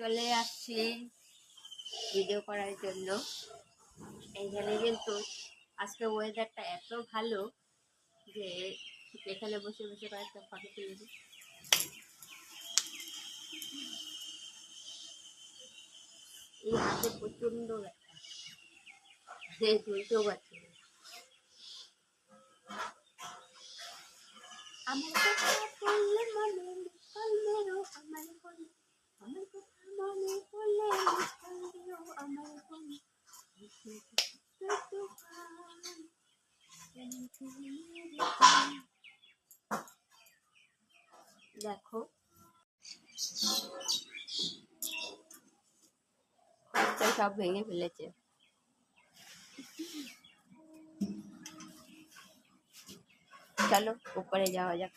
চলে আসছি ভিডিও করার জন্য। এইখানে কিন্তু আজকে ওয়েদারটা এত ভালো যে এখানে বসে বসে কয়েকটা ফটো তুলেছি। এই হাতে প্রচন্ড ব্যথা, তুলতেও পারছি না। আমার কথা বললে মনে মিষ্টাল মেরো, আমার বলে আমার কথা মনে পড়লে মিষ্টাল দিও, আমার বলে দেখো সব ভেঙে ফেলেছে। চলো উপরে যাওয়া যাক,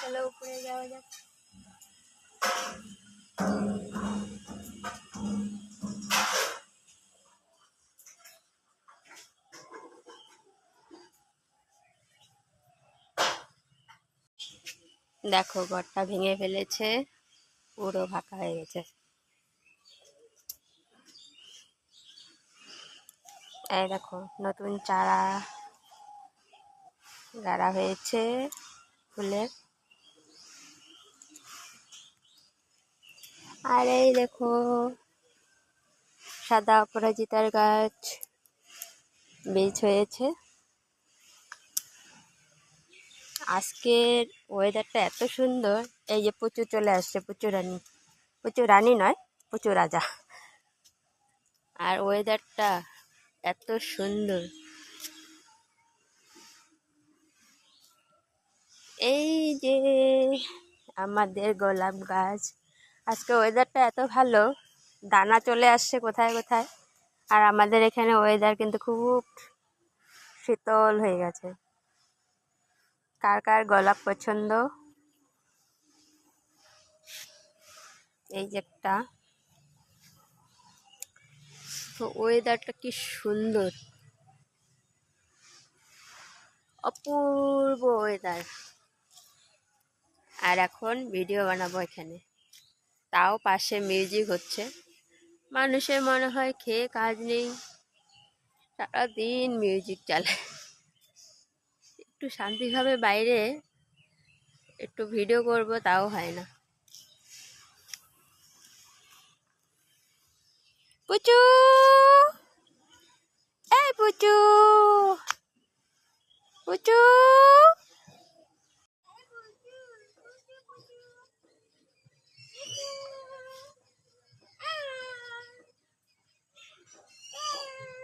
চলো উপরে যাওয়া যাক। দেখো ঘরটা ভেঙে ফেলেছে, পুরো ফাঁকা হয়ে গেছে। এই দেখো নতুন চারা গাড়া হয়েছে ফুলের। আর এই দেখো সাদা অপরাজিতার গাছ বীজ হয়েছে। আজকের ওয়েদারটা এত সুন্দর, এই যে প্রচুর চলে আসছে, প্রচুর রানী নয়, প্রচুর রাজা। আর ওয়েদারটা এত সুন্দর, এই যে আমাদের গোলাপ গাছ। আজকে ওয়েদারটা এত ভালো, দানা চলে আসছে কোথায় কোথায়। আর আমাদের এখানে ওয়েদার কিন্তু খুব শীতল হয়ে গেছে। কার কার গোলাপ পছন্দ? এই যে একটা তো ওয়েদারটা কি সুন্দর, অপূর্ব ওয়েদার। আর এখন ভিডিও বানাবো এখানে, তাও পাশে মিউজিক হচ্ছে। মানুষের মনে হয় খেয়ে কাজ নেই, সারাদিন মিউজিক চালায়। একটু শান্তিভাবে বাইরে একটু ভিডিও করব, তাও হয় না। পুচু, এই পুচু, পুচু,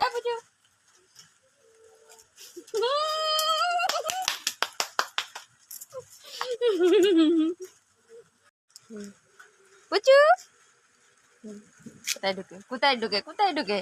পুচু, পুচু, কোথায় ঢুকে কোথায় ঢুকে কোথায় ঢুকে